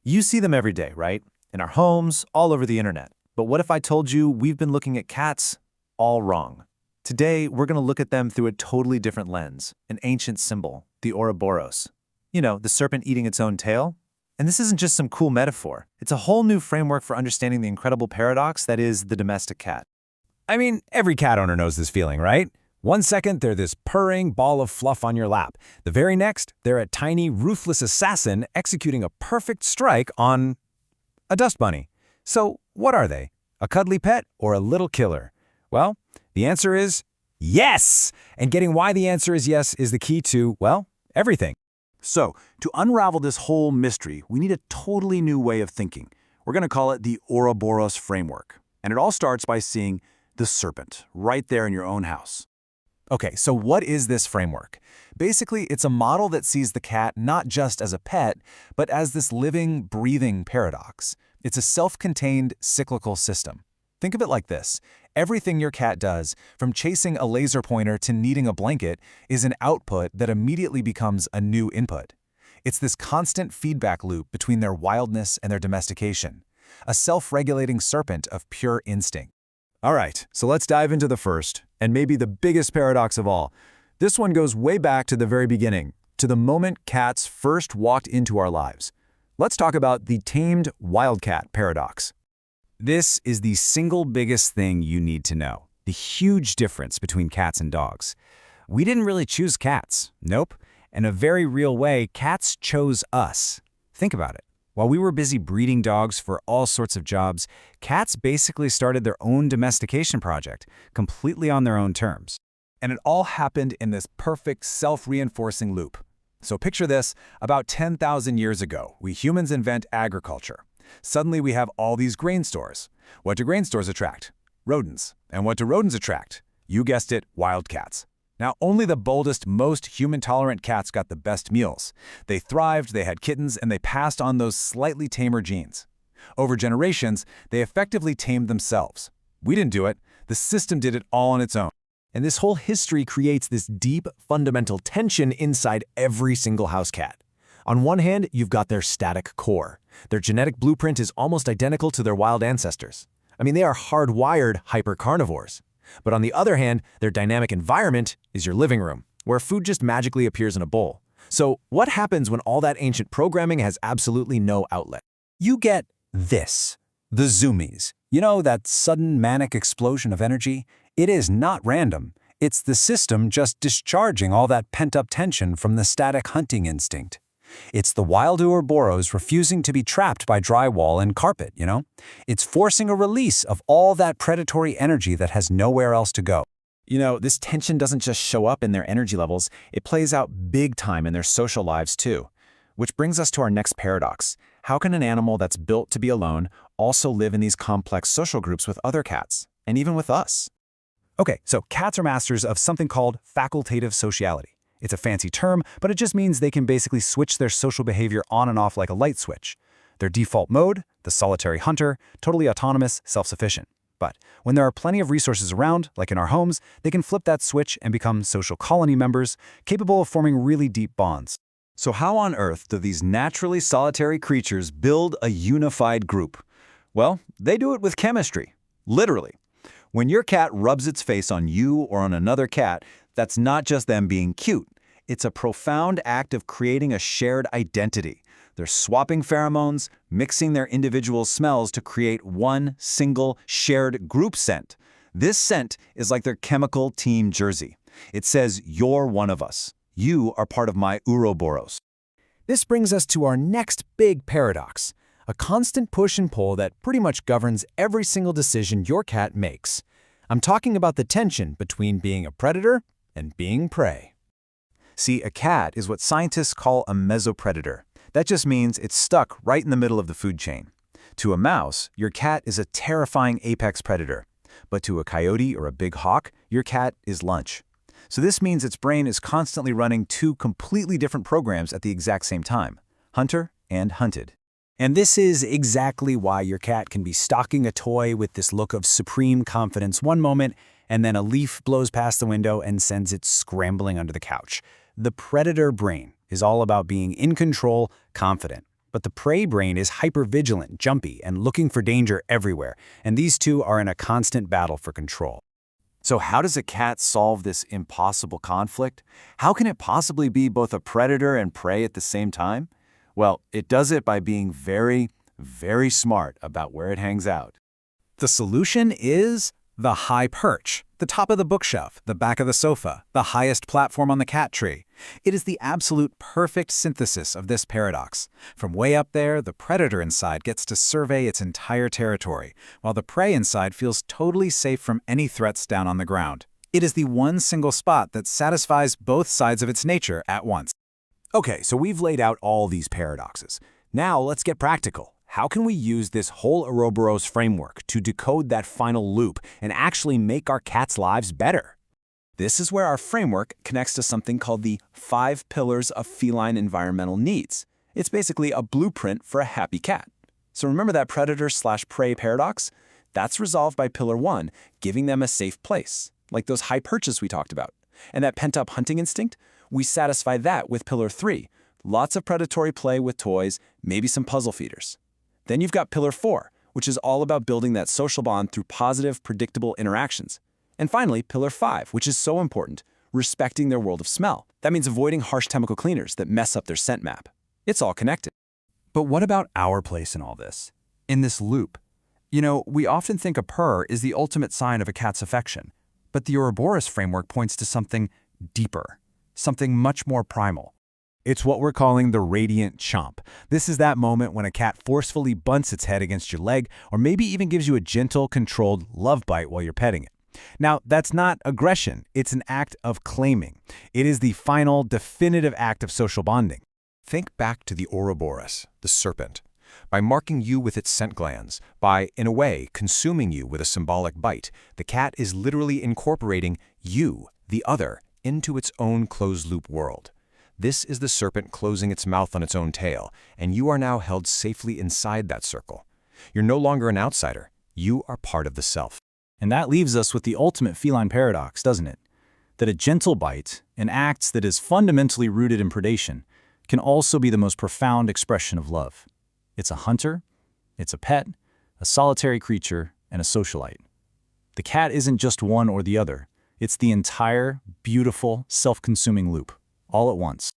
You see them every day, right? In our homes, all over the internet. But what if I told you we've been looking at cats all wrong? Today, we're going to look at them through a totally different lens, an ancient symbol, the Ouroboros. You know, the serpent eating its own tail? And this isn't just some cool metaphor. It's a whole new framework for understanding the incredible paradox that is the domestic cat. I mean, every cat owner knows this feeling, right? One second, they're this purring ball of fluff on your lap. The very next, they're a tiny, ruthless assassin executing a perfect strike on a dust bunny. So what are they? A cuddly pet or a little killer? Well, the answer is yes! And getting why the answer is yes is the key to, well, everything. So, to unravel this whole mystery, we need a totally new way of thinking. We're going to call it the Ouroboros framework. And it all starts by seeing the serpent right there in your own house. Okay, so what is this framework? Basically, it's a model that sees the cat not just as a pet, but as this living, breathing paradox. It's a self-contained, cyclical system. Think of it like this. Everything your cat does, from chasing a laser pointer to kneading a blanket, is an output that immediately becomes a new input. It's this constant feedback loop between their wildness and their domestication, a self-regulating serpent of pure instinct. All right, so let's dive into the first, and maybe the biggest paradox of all. This one goes way back to the very beginning, to the moment cats first walked into our lives. Let's talk about the tamed wildcat paradox. This is the single biggest thing you need to know, the huge difference between cats and dogs. We didn't really choose cats. Nope. In a very real way, cats chose us. Think about it. While we were busy breeding dogs for all sorts of jobs, cats basically started their own domestication project, completely on their own terms. And it all happened in this perfect self-reinforcing loop. So picture this, about 10,000 years ago, we humans invent agriculture. Suddenly we have all these grain stores. What do grain stores attract? Rodents. And what do rodents attract? You guessed it, wildcats. Now, only the boldest, most human-tolerant cats got the best meals. They thrived, they had kittens, and they passed on those slightly tamer genes. Over generations, they effectively tamed themselves. We didn't do it. The system did it all on its own. And this whole history creates this deep, fundamental tension inside every single house cat. On one hand, you've got their static core. Their genetic blueprint is almost identical to their wild ancestors. I mean, they are hardwired hyper-carnivores. But on the other hand, their dynamic environment is your living room, where food just magically appears in a bowl. So what happens when all that ancient programming has absolutely no outlet? You get this, the zoomies. You know, that sudden manic explosion of energy? It is not random. It's the system just discharging all that pent-up tension from the static hunting instinct. It's the wild Ouroboros refusing to be trapped by drywall and carpet, you know? It's forcing a release of all that predatory energy that has nowhere else to go. You know, this tension doesn't just show up in their energy levels, it plays out big time in their social lives too. Which brings us to our next paradox. How can an animal that's built to be alone also live in these complex social groups with other cats, and even with us? Okay, so cats are masters of something called facultative sociality. It's a fancy term, but it just means they can basically switch their social behavior on and off like a light switch. Their default mode, the solitary hunter, totally autonomous, self-sufficient. But when there are plenty of resources around, like in our homes, they can flip that switch and become social colony members, capable of forming really deep bonds. So how on earth do these naturally solitary creatures build a unified group? Well, they do it with chemistry, literally. When your cat rubs its face on you or on another cat, that's not just them being cute. It's a profound act of creating a shared identity. They're swapping pheromones, mixing their individual smells to create one single shared group scent. This scent is like their chemical team jersey. It says, "You're one of us. You are part of my Ouroboros." This brings us to our next big paradox, a constant push and pull that pretty much governs every single decision your cat makes. I'm talking about the tension between being a predator and being prey. See, a cat is what scientists call a mesopredator. That just means it's stuck right in the middle of the food chain. To a mouse, your cat is a terrifying apex predator. But to a coyote or a big hawk, your cat is lunch. So this means its brain is constantly running two completely different programs at the exact same time, hunter and hunted. And this is exactly why your cat can be stalking a toy with this look of supreme confidence one moment, and then a leaf blows past the window and sends it scrambling under the couch. The predator brain is all about being in control, confident. But the prey brain is hypervigilant, jumpy, and looking for danger everywhere, and these two are in a constant battle for control. So how does a cat solve this impossible conflict? How can it possibly be both a predator and prey at the same time? Well, it does it by being very, very smart about where it hangs out. The solution is the high perch, the top of the bookshelf, the back of the sofa, the highest platform on the cat tree. It is the absolute perfect synthesis of this paradox. From way up there, the predator inside gets to survey its entire territory, while the prey inside feels totally safe from any threats down on the ground. It is the one single spot that satisfies both sides of its nature at once. Okay, so we've laid out all these paradoxes. Now let's get practical. How can we use this whole Ouroboros framework to decode that final loop and actually make our cats' lives better? This is where our framework connects to something called the 5 pillars of feline environmental needs. It's basically a blueprint for a happy cat. So remember that predator/prey paradox? That's resolved by pillar 1, giving them a safe place, like those high perches we talked about. And that pent-up hunting instinct? We satisfy that with pillar 3, lots of predatory play with toys, maybe some puzzle feeders. Then you've got pillar 4, which is all about building that social bond through positive, predictable interactions. And finally, pillar 5, which is so important, respecting their world of smell. That means avoiding harsh chemical cleaners that mess up their scent map. It's all connected. But what about our place in all this? In this loop? You know, we often think a purr is the ultimate sign of a cat's affection, but the Ouroboros framework points to something deeper, something much more primal. It's what we're calling the radiant chomp. This is that moment when a cat forcefully bunts its head against your leg or maybe even gives you a gentle, controlled love bite while you're petting it. Now, that's not aggression. It's an act of claiming. It is the final, definitive act of social bonding. Think back to the Ouroboros, the serpent. By marking you with its scent glands, by, in a way, consuming you with a symbolic bite, the cat is literally incorporating you, the other, into its own closed-loop world. This is the serpent closing its mouth on its own tail, and you are now held safely inside that circle. You're no longer an outsider. You are part of the self. And that leaves us with the ultimate feline paradox, doesn't it? That a gentle bite, an act that is fundamentally rooted in predation, can also be the most profound expression of love. It's a hunter, it's a pet, a solitary creature, and a socialite. The cat isn't just one or the other. It's the entire, beautiful, self-consuming loop, all at once.